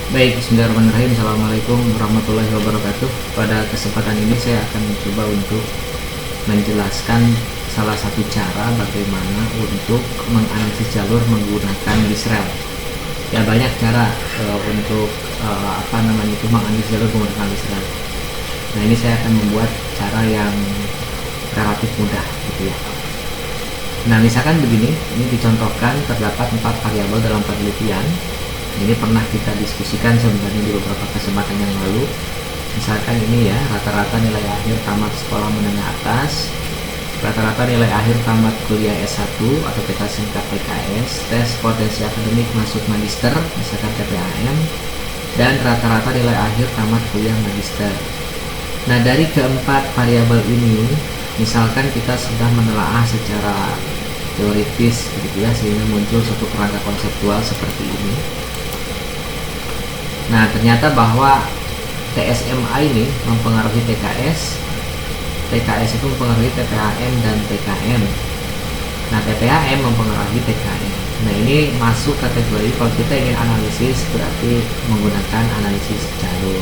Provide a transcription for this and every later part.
Baik, bismillahirrahmanirrahim. Assalamualaikum warahmatullahi wabarakatuh. Pada kesempatan ini saya akan mencoba untuk menjelaskan salah satu cara bagaimana untuk menganalisis jalur menggunakan Listral. Ya, banyak cara untuk menganalisis jalur menggunakan Listral. Nah, ini saya akan membuat cara yang relatif mudah gitu ya. Nah, misalkan begini, ini dicontohkan terdapat 4 variabel dalam penelitian. Ini pernah kita diskusikan sebenarnya di beberapa kesempatan yang lalu. Misalkan ini ya, rata-rata nilai akhir tamat sekolah menengah atas, rata-rata nilai akhir tamat kuliah S1 atau kita singkat PKS, tes potensi akademik masuk magister, misalkan TPAM, dan rata-rata nilai akhir tamat kuliah magister. Nah, dari keempat variabel ini, misalkan kita sudah menelaah secara teoritis gitu ya, sehingga muncul suatu kerangka konseptual seperti ini. Nah, ternyata bahwa TSMA ini mempengaruhi TKS, TKS itu mempengaruhi TPAM dan TKM. Nah, TPAM mempengaruhi TKM. Nah, ini masuk kategori kalau kita ingin analisis berarti menggunakan analisis jalur.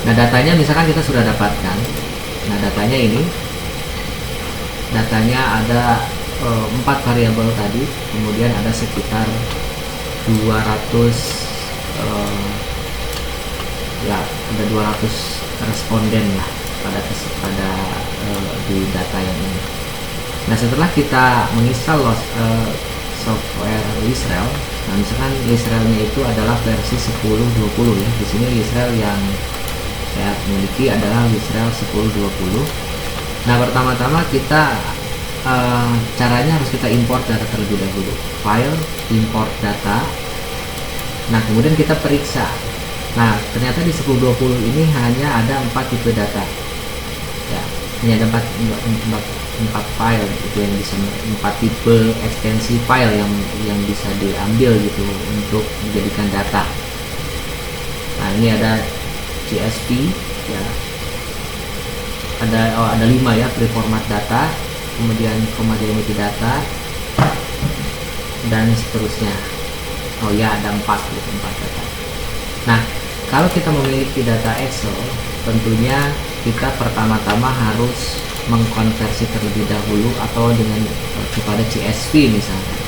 Nah, datanya misalkan kita sudah dapatkan. Nah, datanya ini, datanya ada 4 variabel tadi, kemudian ada sekitar 200 ada 200 responden lah pada di data yang ini. Nah, setelah kita menginstal software Listral, nah misalkan Listralnya itu adalah versi 10.20 ya. Di sini Listral yang saya miliki adalah Listral 10.20. Nah, pertama-tama kita caranya harus kita import data terlebih dahulu. File, import data. Nah, kemudian kita periksa. Nah, ternyata di 1020 ini hanya ada 4 tipe data. Ya, hanya ada 4 file itu yang bisa, 4 tipe ekstensi file yang bisa diambil gitu untuk dijadikan data. Nah, ini ada CSV ya. Ada 5 ya, preformat data, kemudian comma-delimiter data dan seterusnya. Oh ya, ada 4 data. Nah, kalau kita memiliki data Excel, tentunya kita pertama-tama harus mengkonversi terlebih dahulu atau dengan kepada CSV misalnya.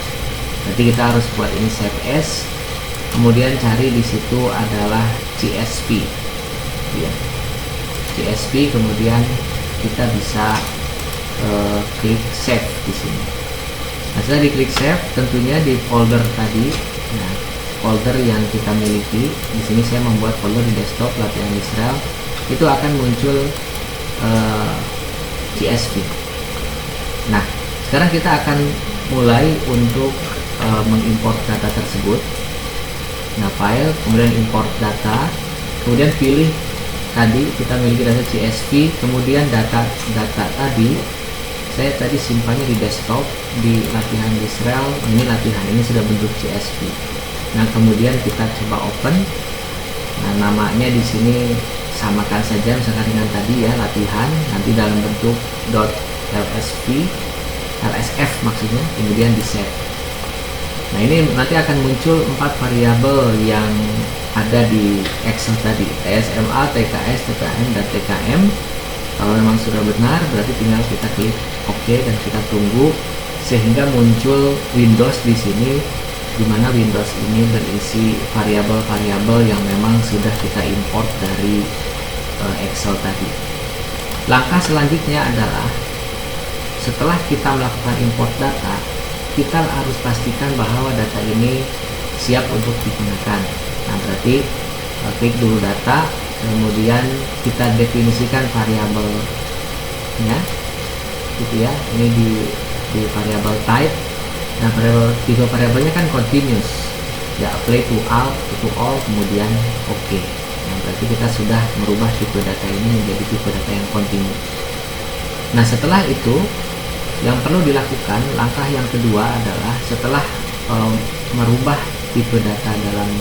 Berarti kita harus buat ini save as, kemudian cari di situ adalah CSV. Ya. CSV, kemudian kita bisa klik save di sini. Nah, setelah diklik save, tentunya di folder tadi, nah, folder yang kita miliki, di sini saya membuat folder di desktop latihan Listral, itu akan muncul CSV. Nah, sekarang kita akan mulai untuk mengimport data tersebut. Nah, file, kemudian import data, kemudian pilih tadi kita miliki data CSV, kemudian data tadi saya tadi simpannya di desktop di latihan Listral. Ini latihan, ini sudah bentuk CSV. Nah, kemudian kita coba open. Nah, namanya di sini samakan saja misalkan dengan tadi ya, latihan, nanti dalam bentuk .lsf maksudnya, kemudian di save. Nah, ini nanti akan muncul 4 variabel yang ada di Excel tadi, TSMA, TKS, TPM, dan TKM. Kalau memang sudah benar, berarti tinggal kita klik OK dan kita tunggu sehingga muncul Windows di sini, di mana Windows ini berisi variabel-variabel yang memang sudah kita import dari Excel tadi. Langkah selanjutnya adalah setelah kita melakukan import data, kita harus pastikan bahwa data ini siap untuk digunakan. Nah, berarti klik dulu data, kemudian kita definisikan variabelnya gitu ya. Ini di variabel type. Nah, tipe variabelnya kan continuous ya, apply to all, kemudian OK. Nah, berarti kita sudah merubah tipe data ini menjadi tipe data yang continuous. Nah, setelah itu yang perlu dilakukan, langkah yang kedua adalah setelah merubah tipe data dalam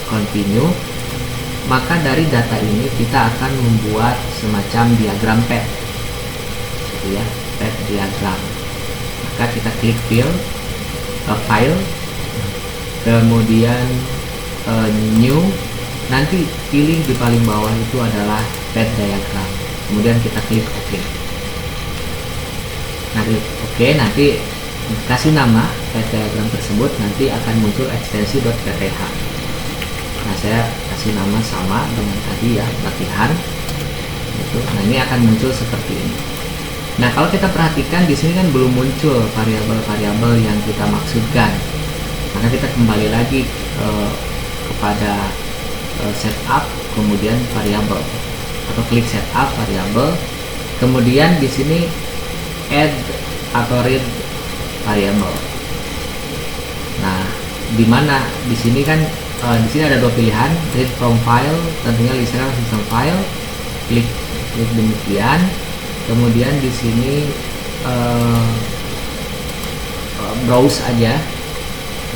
continue, maka dari data ini kita akan membuat semacam diagram pad gitu ya, pad diagram. Maka kita klik file, kemudian new, nanti pilih di paling bawah itu adalah path diagram, kemudian kita klik OK. Nah, klik OK, nanti kasih nama path diagram tersebut, nanti akan muncul ekstensi .pth. Nah, saya kasih nama sama dengan tadi ya, latihan itu. Nah, ini akan muncul seperti ini. Nah, kalau kita perhatikan di sini kan belum muncul variabel-variabel yang kita maksudkan, maka kita kembali lagi kepada setup, kemudian variabel, atau klik setup variabel, kemudian di sini add atau read variable. Nah, di mana di sini kan di sini ada dua pilihan, read from file, tentunya listnya system file, klik demikian, kemudian di sini browse aja,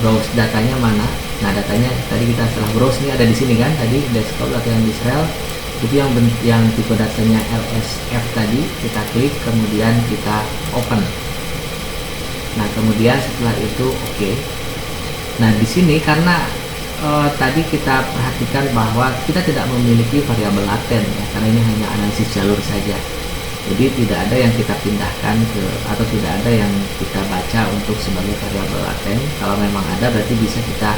browse datanya mana. Nah, datanya tadi kita setelah browse ini ada di sini kan, tadi desktop latihan Israel itu yang tipe datanya LSF tadi, kita klik kemudian kita open. Nah, kemudian setelah itu OK. Nah, di sini karena tadi kita perhatikan bahwa kita tidak memiliki variabel laten ya, karena ini hanya analisis jalur saja. Jadi tidak ada yang kita pindahkan ke, atau tidak ada yang kita baca untuk sebagai variabel laten. Kalau memang ada berarti bisa kita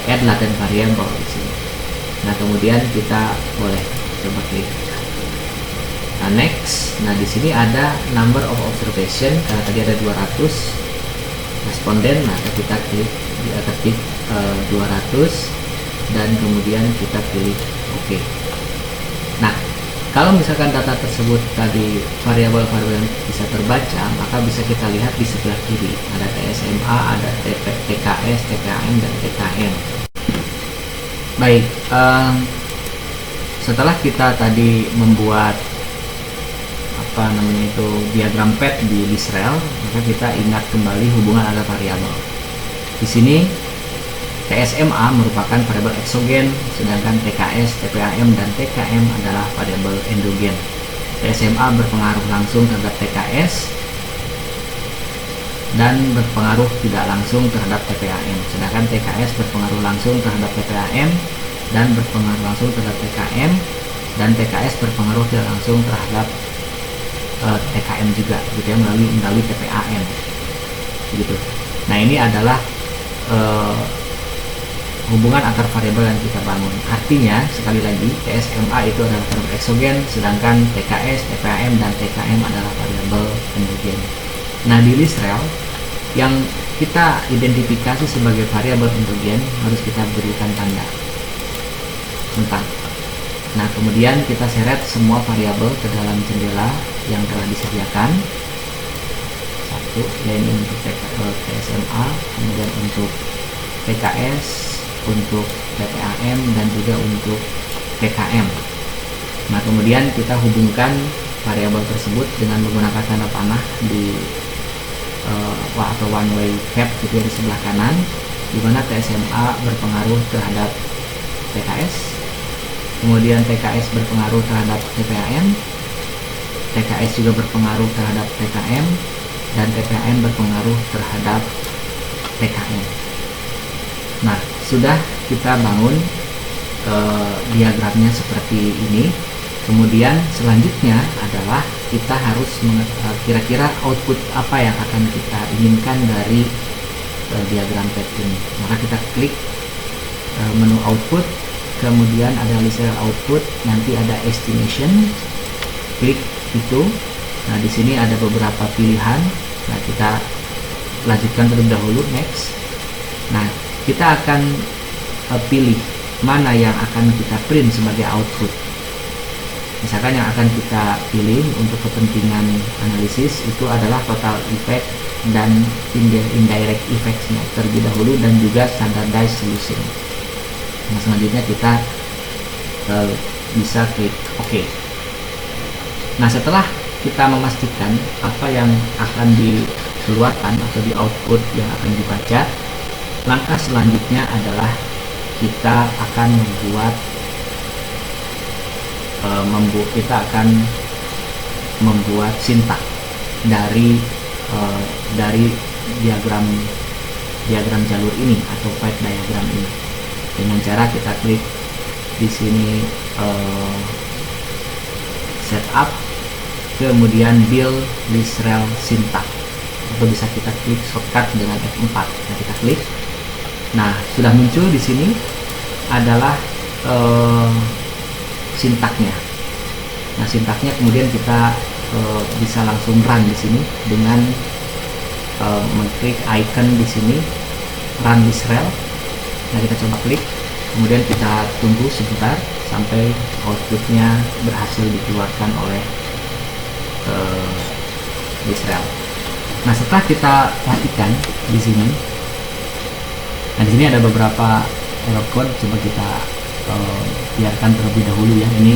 add laten variable di sini. Nah, kemudian kita boleh coba klik. Nah, next. Nah, di sini ada number of observation, karena tadi ada 200 responden. Nah, kita klik ketik 200 dan kemudian kita pilih OK. Nah, kalau misalkan data tersebut tadi variabel-variabel yang bisa terbaca, maka bisa kita lihat di sebelah kiri ada TSMA, ada TKS, TKM, dan TKM. Baik, setelah kita tadi membuat diagram path di Israel, maka kita ingat kembali hubungan antar variabel. Di sini TSMA merupakan variabel eksogen, sedangkan TKS, TPAM, dan TKM adalah variabel endogen. TSMA berpengaruh langsung terhadap TKS dan berpengaruh tidak langsung terhadap TPAM, sedangkan TKS berpengaruh langsung terhadap TPAM dan berpengaruh langsung terhadap TKM, dan TKS berpengaruh tidak langsung terhadap TKM juga, gitu ya, melalui TPAM, gitu. Nah, ini adalah hubungan antar variabel yang kita bangun. Artinya, sekali lagi, TSMA itu adalah variabel eksogen, sedangkan TKS, TPAM, dan TKM adalah variabel endogen. Nah, di Israel yang kita identifikasi sebagai variabel endogen harus kita berikan tanda centang. Nah, kemudian kita seret semua variabel ke dalam jendela yang telah disediakan. Satu, yaitu untuk TSMA, kemudian untuk TKS, untuk TPAM, dan juga untuk TKM. Nah, kemudian kita hubungkan variabel tersebut dengan menggunakan tanda panah di atau one way cap gitu ya, di sebelah kanan, di mana TSMA berpengaruh terhadap TKS, kemudian TKS berpengaruh terhadap TPAM, TKS juga berpengaruh terhadap TKM, dan TPAM berpengaruh terhadap TKM. Nah, sudah kita bangun diagramnya seperti ini. Kemudian selanjutnya adalah kita harus kira-kira output apa yang akan kita inginkan dari diagram path ini. Maka kita klik menu output, kemudian ada listener output, nanti ada estimation, klik itu. Nah, di sini ada beberapa pilihan. Nah, kita lanjutkan terlebih dahulu, next. Nah, kita akan pilih mana yang akan kita print sebagai output. Misalkan yang akan kita pilih untuk kepentingan analisis itu adalah total effect dan indirect effects-nya terlebih dahulu, dan juga standardized solution. Nah, selanjutnya kita bisa klik OK. Nah, setelah kita memastikan apa yang akan dikeluarkan atau di output yang akan dibaca, langkah selanjutnya adalah kita akan membuat sintak dari diagram jalur ini atau path diagram ini. dengan cara kita klik di sini setup, kemudian build Lizrel syntax, atau bisa kita klik shortcut dengan F4. Nah, kita klik. Nah, sudah muncul di sini adalah sintaknya. Nah, sintaknya kemudian kita bisa langsung run di sini dengan mengklik icon di sini run Lizrel. Nah, kita coba klik, kemudian kita tunggu sebentar sampai outputnya berhasil dikeluarkan oleh Lizrel. Nah, setelah kita perhatikan di sini, nah di sini ada beberapa error code, coba kita biarkan terlebih dahulu ya. Ini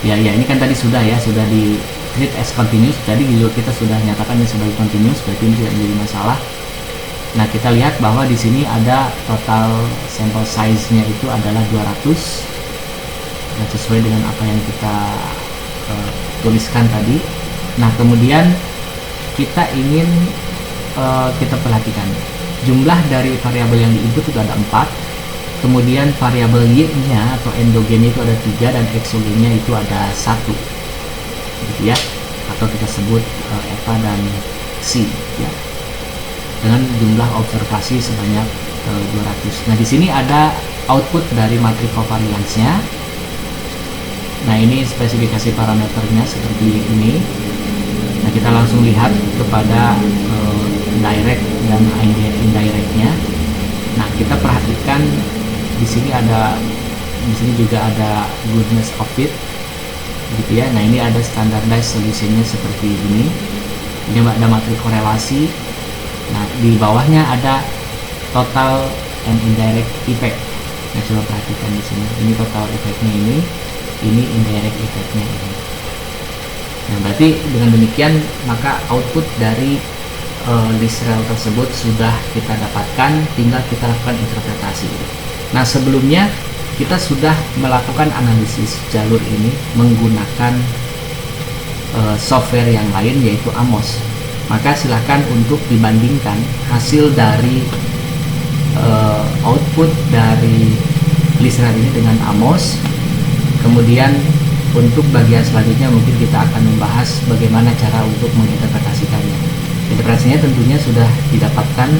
ya ini kan tadi sudah di treat as continuous, tadi juga kita sudah nyatakan ini sebagai continuous, berarti ini tidak menjadi masalah. Nah, kita lihat bahwa di sini ada total sample size-nya itu adalah 200, nah, sesuai dengan apa yang kita tuliskan tadi. Nah, kemudian kita ingin kita perhatikan jumlah dari variabel yang diinput itu ada 4, kemudian variabel y-nya atau endogennya itu ada 3, dan exogennya itu ada 1, gitu ya, atau kita sebut Eva dan C ya, dengan jumlah observasi sebanyak 200. Nah, di sini ada output dari matriks covariance-nya. Nah, ini spesifikasi parameternya seperti ini. Nah, kita langsung lihat kepada direct dan indirect-nya. Nah, kita perhatikan di sini juga ada goodness of fit, gitu ya. Nah, ini ada standardized solution-nya seperti ini. Ini ada matriks korelasi. Nah, di bawahnya ada total and indirect effect. Nah, coba perhatikan di sini. Ini total effect-nya ini indirect effect-nya ini. Nah, berarti dengan demikian maka output dari Lizrel tersebut sudah kita dapatkan, tinggal kita lakukan interpretasi. Nah, sebelumnya kita sudah melakukan analisis jalur ini menggunakan software yang lain, yaitu Amos. Maka silakan untuk dibandingkan hasil dari output dari Lizrel ini dengan Amos. Kemudian untuk bagian selanjutnya mungkin kita akan membahas bagaimana cara untuk menginterpretasikannya. Interpretasinya tentunya sudah didapatkan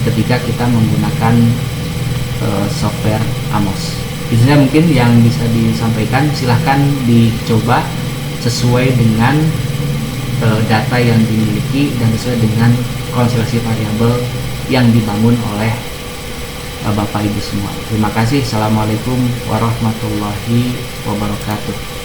ketika kita menggunakan software Amos. Itu saja mungkin yang bisa disampaikan. Silahkan dicoba sesuai dengan data yang dimiliki dan sesuai dengan konstelasi variabel yang dibangun oleh Bapak Ibu semua. Terima kasih. Assalamualaikum warahmatullahi wabarakatuh.